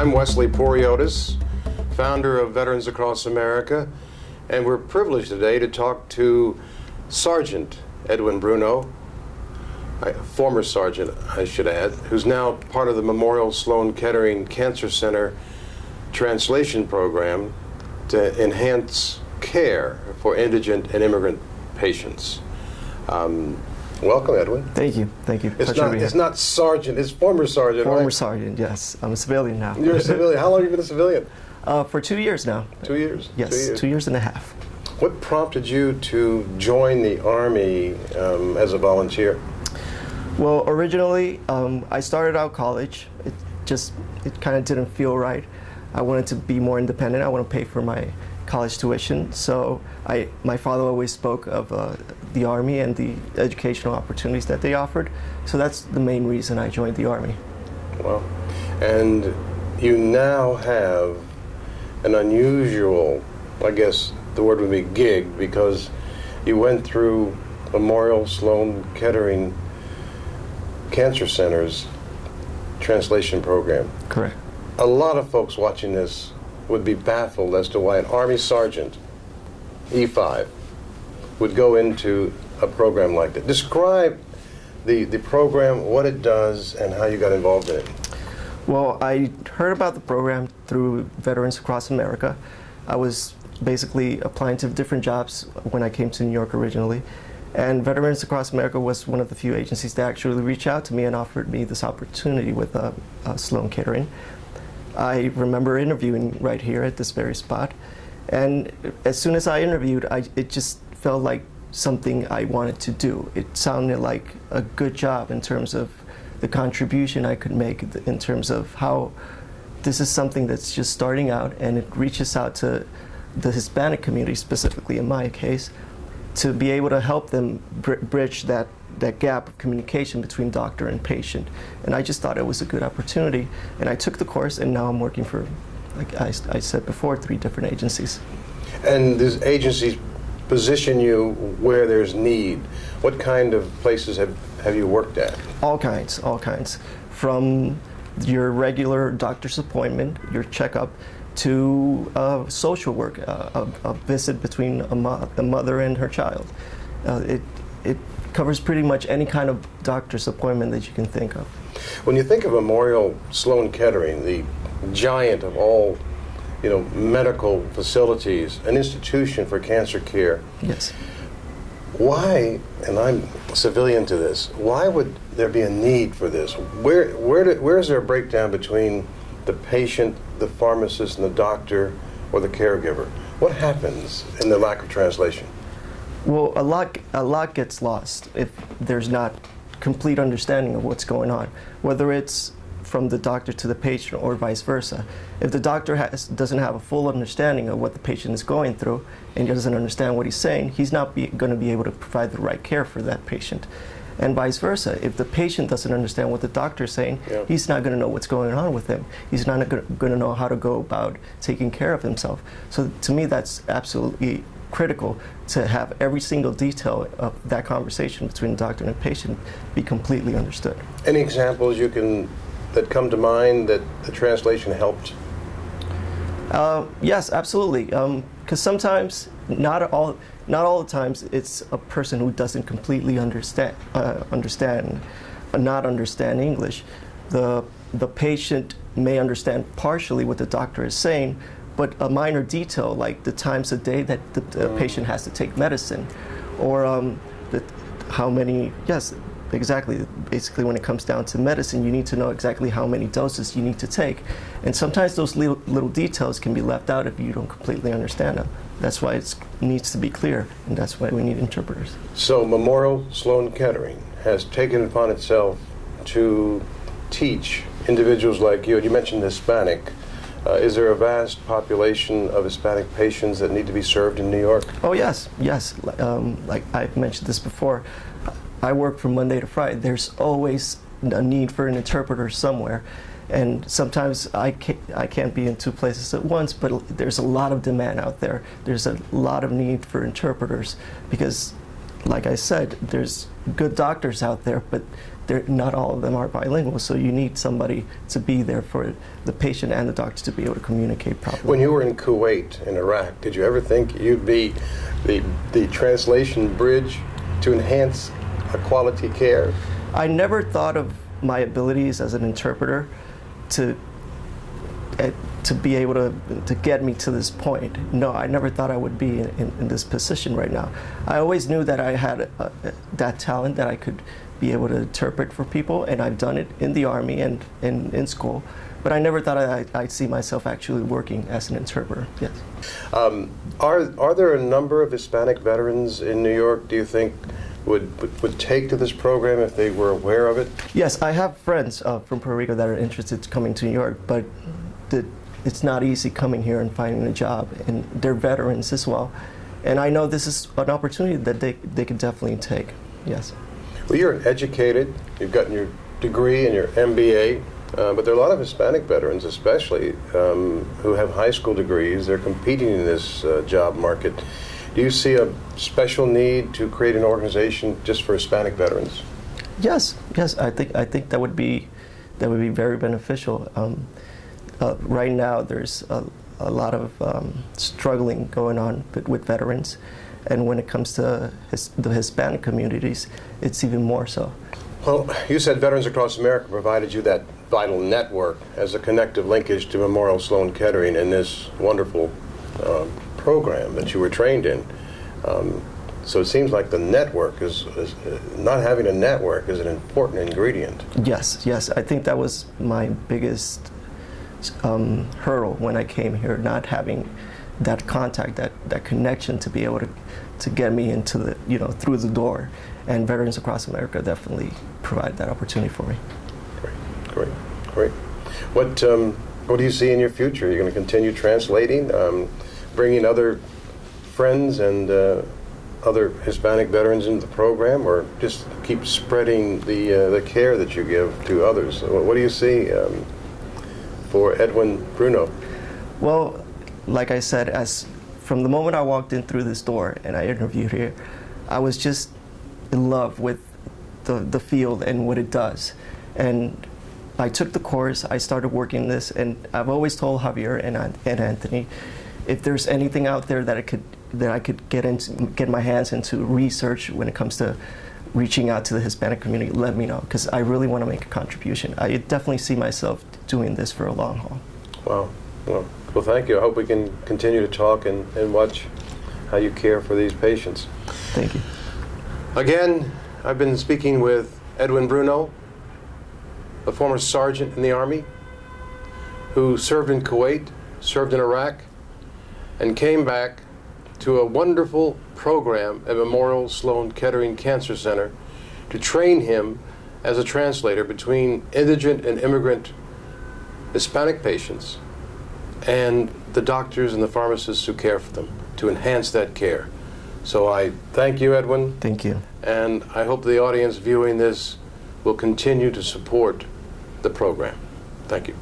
I'm Wesley Poriotis, founder of Veterans Across America, and we're privileged today to talk to Sergeant Edwin Bruno, former sergeant, I should add, who's now part of the Memorial Sloan Kettering Cancer Center translation program to enhance care for indigent and immigrant patients. Welcome, Edwin. Thank you. Thank you. It's not sergeant, it's former sergeant, Former right? sergeant, yes. I'm a civilian now. You're a civilian. How long have you been a civilian? For 2 years now. 2 years? Yes, 2 years. 2 years and a half. What prompted you to join the Army as a volunteer? Well, originally, I started out college. It kind of didn't feel right. I wanted to be more independent. I want to pay for my college tuition. So my father always spoke of the Army and the educational opportunities that they offered. So that's the main reason I joined the Army. Well, and you now have an unusual, I guess the word would be gig, because you went through Memorial Sloan Kettering Cancer Center's translation program. Correct. A lot of folks watching this would be baffled as to why an Army sergeant, E5, would go into a program like that. Describe the program, what it does, and how you got involved in it. Well, I heard about the program through Veterans Across America. I was basically applying to different jobs when I came to New York originally. And Veterans Across America was one of the few agencies that actually reached out to me and offered me this opportunity with Sloan Kettering. I remember interviewing right here at this very spot. And as soon as I interviewed, it just felt like something I wanted to do. It sounded like a good job in terms of the contribution I could make, in terms of how this is something that's just starting out, and it reaches out to the Hispanic community, specifically in my case, to be able to help them bridge that gap of communication between doctor and patient. And I just thought it was a good opportunity, and I took the course, and now I'm working for, like I said before, 3 different agencies. And these agencies position you where there's need. What kind of places have you worked at? All kinds. From your regular doctor's appointment, your checkup, to social work, a visit between a mother and her child. It covers pretty much any kind of doctor's appointment that you can think of. When you think of Memorial Sloan Kettering, the giant of all, medical facilities, an institution for cancer care. Yes. Why, and I'm a civilian to this, why would there be a need for this? Where is there a breakdown between the patient, the pharmacist, and the doctor, or the caregiver? What happens in the lack of translation? Well, a lot gets lost if there's not complete understanding of what's going on, whether it's from the doctor to the patient or vice versa. If the doctor doesn't have a full understanding of what the patient is going through and doesn't understand what he's saying, he's not going to be able to provide the right care for that patient. And vice versa. If the patient doesn't understand what the doctor is saying, he's not going to know what's going on with him. He's not going to know how to go about taking care of himself. So to me, that's absolutely critical to have every single detail of that conversation between the doctor and the patient be completely understood. Any examples that come to mind that the translation helped? Yes, absolutely. Because sometimes, not all the times, it's a person who doesn't completely understand English. The patient may understand partially what the doctor is saying, but a minor detail like the times a day that the patient has to take medicine, or how many. Yes. Exactly. Basically, when it comes down to medicine, you need to know exactly how many doses you need to take. And sometimes those little details can be left out if you don't completely understand them. That's why it needs to be clear, and that's why we need interpreters. So Memorial Sloan Kettering has taken it upon itself to teach individuals like you. You mentioned Hispanic. Is there a vast population of Hispanic patients that need to be served in New York? Oh, yes. Like I've mentioned this before. I work from Monday to Friday. There's always a need for an interpreter somewhere. And sometimes I can't be in 2 places at once, but there's a lot of demand out there. There's a lot of need for interpreters because like I said, there's good doctors out there, but not all of them are bilingual, so you need somebody to be there for the patient and the doctor to be able to communicate properly. When you were in Kuwait, in Iraq, did you ever think you'd be the translation bridge to enhance a quality care? I never thought of my abilities as an interpreter to be able to get me to this point. No, I never thought I would be in this position right now. I always knew that I had that talent, that I could be able to interpret for people, and I've done it in the Army and in school. But I never thought I'd see myself actually working as an interpreter. Yes. Are there a number of Hispanic veterans in New York, do you think, would take to this program if they were aware of it? Yes, I have friends from Puerto Rico that are interested in coming to New York, but it's not easy coming here and finding a job, and they're veterans as well. And I know this is an opportunity that they can definitely take. Yes. Well, you're educated, you've gotten your degree and your MBA, but there are a lot of Hispanic veterans especially who have high school degrees. They're competing in this job market. Do you see a special need to create an organization just for Hispanic veterans? Yes, I think that would be very beneficial. Right now, there's a lot of struggling going on with veterans, and when it comes to the Hispanic communities, it's even more so. Well, you said Veterans Across America provided you that vital network as a connective linkage to Memorial Sloan Kettering in this wonderful program that you were trained in. So it seems like the network is not having a network is an important ingredient. Yes, I think that was my biggest hurdle when I came here, not having that contact, that connection to be able to get me into the, through the door. And Veterans Across America definitely provided that opportunity for me. Great. What do you see in your future? You're going to continue translating, bringing other friends and other Hispanic veterans into the program, or just keep spreading the care that you give to others? What do you see for Edwin Bruno? Well, like I said, from the moment I walked in through this door and I interviewed here, I was just in love with the field and what it does. And I took the course, I started working this, and I've always told Javier and Anthony, if there's anything out there that I could get my hands into research when it comes to reaching out to the Hispanic community, let me know, because I really want to make a contribution. I definitely see myself doing this for a long haul. Wow. Well, thank you. I hope we can continue to talk and watch how you care for these patients. Thank you. Again, I've been speaking with Edwin Bruno, a former sergeant in the Army who served in Kuwait, served in Iraq, and came back to a wonderful program at Memorial Sloan Kettering Cancer Center to train him as a translator between indigent and immigrant Hispanic patients and the doctors and the pharmacists who care for them, to enhance that care. So I thank you, Edwin. Thank you. And I hope the audience viewing this will continue to support the program. Thank you.